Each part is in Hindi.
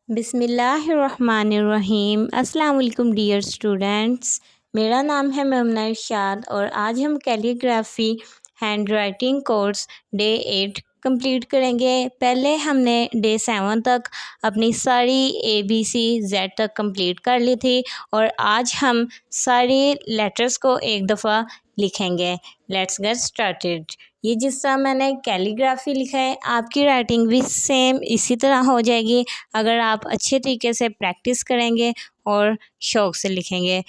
बिस्मिल्लाहिर्रहमानिर्रहीम। अस्सलाम वालेकुम डियर स्टूडेंट्स, मेरा नाम है मेमना इरशाद और आज हम calligraphy hand writing course day 8 complete करेंगे। पहले हमने डे 7 तक अपनी सारी ABCZ तक कंप्लीट कर ली थी और आज हम सारी लेटर्स को एक दफ़ा लिखेंगे। Let's get started. ये जिस तरह मैंने कैलीग्राफी लिखा है, आपकी राइटिंग भी सेम इसी तरह हो जाएगी अगर आप अच्छे तरीके से प्रैक्टिस करेंगे और शौक़ से लिखेंगे।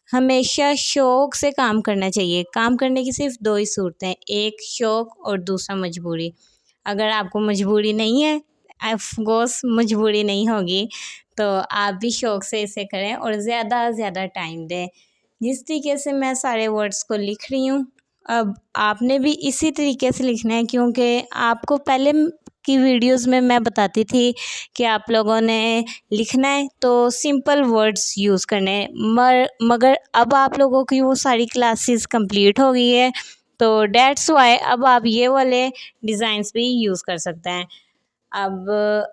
हमेशा शौक़ से काम करना चाहिए। काम करने की सिर्फ दो ही सूरतें हैं, एक शौक़ और दूसरा मजबूरी। अगर आपको मजबूरी नहीं है, ऑफ कोर्स मजबूरी नहीं होगी, तो आप भी शौक़ से इसे करें और ज़्यादा से ज़्यादा टाइम दें। जिस तरीके से मैं सारे वर्ड्स को लिख रही हूँ, अब आपने भी इसी तरीके से लिखना है, क्योंकि आपको पहले की वीडियोस में मैं बताती थी कि आप लोगों ने लिखना है तो सिंपल वर्ड्स यूज़ करने हैं, मगर अब आप लोगों की वो सारी क्लासेस कंप्लीट हो गई है, तो डेट्स वाई अब आप ये वाले डिज़ाइंस भी यूज़ कर सकते हैं। अब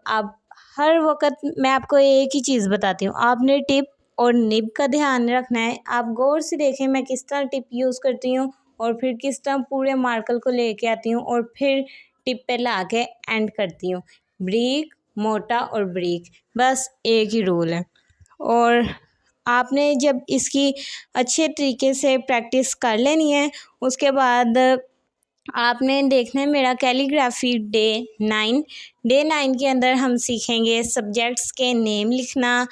आप हर वक्त मैं आपको एक ही चीज़ बताती हूँ, आपने टिप और निब का ध्यान रखना है। आप गौर से देखें मैं किस तरह टिप यूज़ करती हूँ और फिर किस तरह पूरे मार्कर को लेके आती हूँ और फिर टिप पे ला के एंड करती हूँ। ब्रीक, मोटा और ब्रीक, बस एक ही रूल है। और आपने जब इसकी अच्छे तरीके से प्रैक्टिस कर लेनी है, उसके बाद आपने देखना है मेरा कैलीग्राफी डे 9 के अंदर हम सीखेंगे सब्जेक्ट्स के नेम लिखना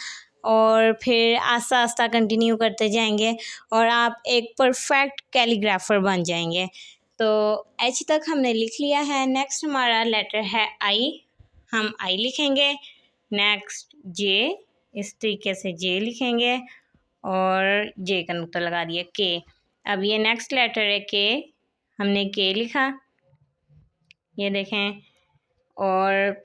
और फिर आस्ता आस्ता कंटिन्यू करते जाएंगे और आप एक परफेक्ट कैलीग्राफर बन जाएंगे। तो H तक हमने लिख लिया है। नेक्स्ट हमारा लेटर है I, हम I लिखेंगे। नेक्स्ट J, इस तरीके से J लिखेंगे और J का नुक्ता लगा दिया। K, अब ये नेक्स्ट लेटर है K, हमने K लिखा, ये देखें, और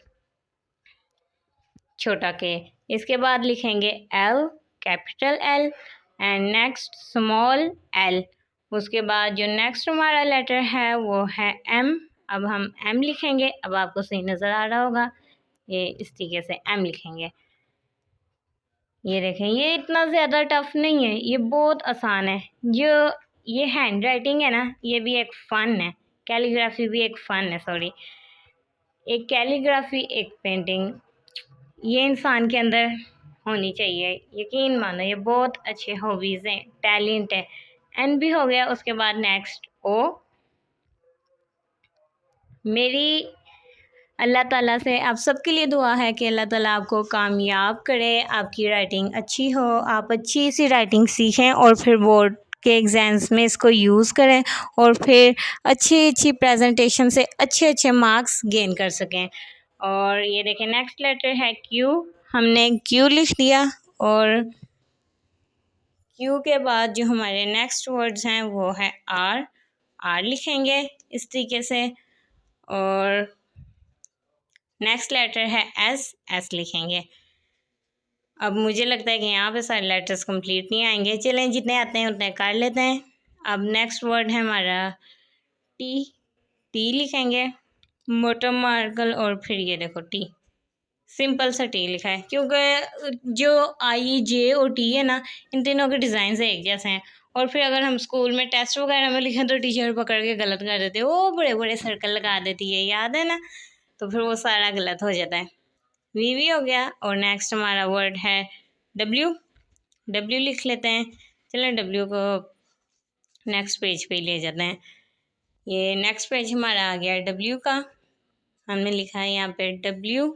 छोटा K। इसके बाद लिखेंगे L, capital L, and next small l। उसके बाद जो नेक्स्ट हमारा लेटर है वो है M, अब हम M लिखेंगे। अब आपको सही नज़र आ रहा होगा, ये इस तरीके से M लिखेंगे। ये देखें, ये इतना ज़्यादा टफ नहीं है, ये बहुत आसान है। जो ये हैंड राइटिंग है ना, ये भी एक फ़न है, कैलीग्राफी भी एक फ़न है, सॉरी। एक कैलीग्राफी, एक पेंटिंग, ये इंसान के अंदर होनी चाहिए, यकीन मानो, ये बहुत अच्छे हॉबीज़ हैं, टैलेंट है। एन भी हो गया। उसके बाद नेक्स्ट O। मेरी अल्लाह ताला से आप सबके लिए दुआ है कि अल्लाह ताला आपको कामयाब करे, आपकी राइटिंग अच्छी हो, आप अच्छी सी राइटिंग सीखें और फिर बोर्ड के एग्ज़ाम्स में इसको यूज़ करें और फिर अच्छी अच्छी प्रेजेंटेशन से अच्छे अच्छे मार्क्स गेन कर सकें। और ये देखें, नेक्स्ट लेटर है Q, हमने Q लिख दिया और Q के बाद जो हमारे नेक्स्ट वर्ड्स हैं वो है R लिखेंगे इस तरीके से। और नेक्स्ट लेटर है S लिखेंगे। अब मुझे लगता है कि यहाँ पे सारे लेटर्स कंप्लीट नहीं आएंगे, चलें जितने आते हैं उतने कर लेते हैं। अब नेक्स्ट वर्ड है हमारा T लिखेंगे, मोटा मार्कर, और फिर ये देखो T, सिंपल सा T लिखा है, क्योंकि जो I, J और T है ना, इन तीनों के डिज़ाइन एक जैसे हैं। और फिर अगर हम स्कूल में टेस्ट वगैरह में लिखें तो टीचर पकड़ के गलत कर देते हैं, वो बड़े बड़े सर्कल लगा देती है, याद है ना, तो फिर वो सारा गलत हो जाता है। V हो गया। और नेक्स्ट हमारा वर्ड है W लिख लेते हैं। चलें W को नेक्स्ट पेज पे ले जाते हैं। ये नेक्स्ट पेज हमारा आ गया W का, हमने लिखा है यहाँ पे W,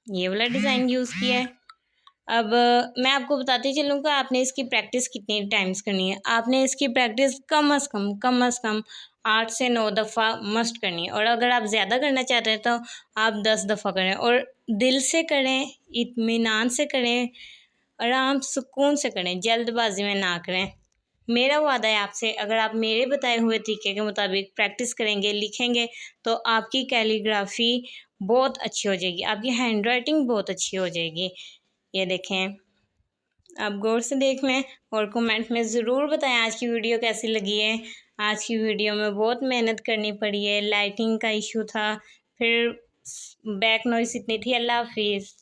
ये वाला डिज़ाइन यूज़ किया है। अब मैं आपको बताती चलूँ कि आपने इसकी प्रैक्टिस कितनी टाइम्स करनी है। आपने इसकी प्रैक्टिस कम से कम 8 से 9 दफ़ा मस्ट करनी है, और अगर आप ज़्यादा करना चाहते हैं तो आप 10 दफ़ा करें, और दिल से करें, इत्मीनान से करें, आराम सुकून से करें, जल्दबाजी में ना करें। मेरा वादा है आपसे, अगर आप मेरे बताए हुए तरीके के मुताबिक प्रैक्टिस करेंगे, लिखेंगे, तो आपकी कैलीग्राफी बहुत अच्छी हो जाएगी, आपकी हैंड राइटिंग बहुत अच्छी हो जाएगी। ये देखें, आप गौर से देख लें और कमेंट में ज़रूर बताएं आज की वीडियो कैसी लगी है। आज की वीडियो में बहुत मेहनत करनी पड़ी है, लाइटिंग का इशू था, फिर बैक नॉइस इतनी थी। अल्लाह हाफिज़।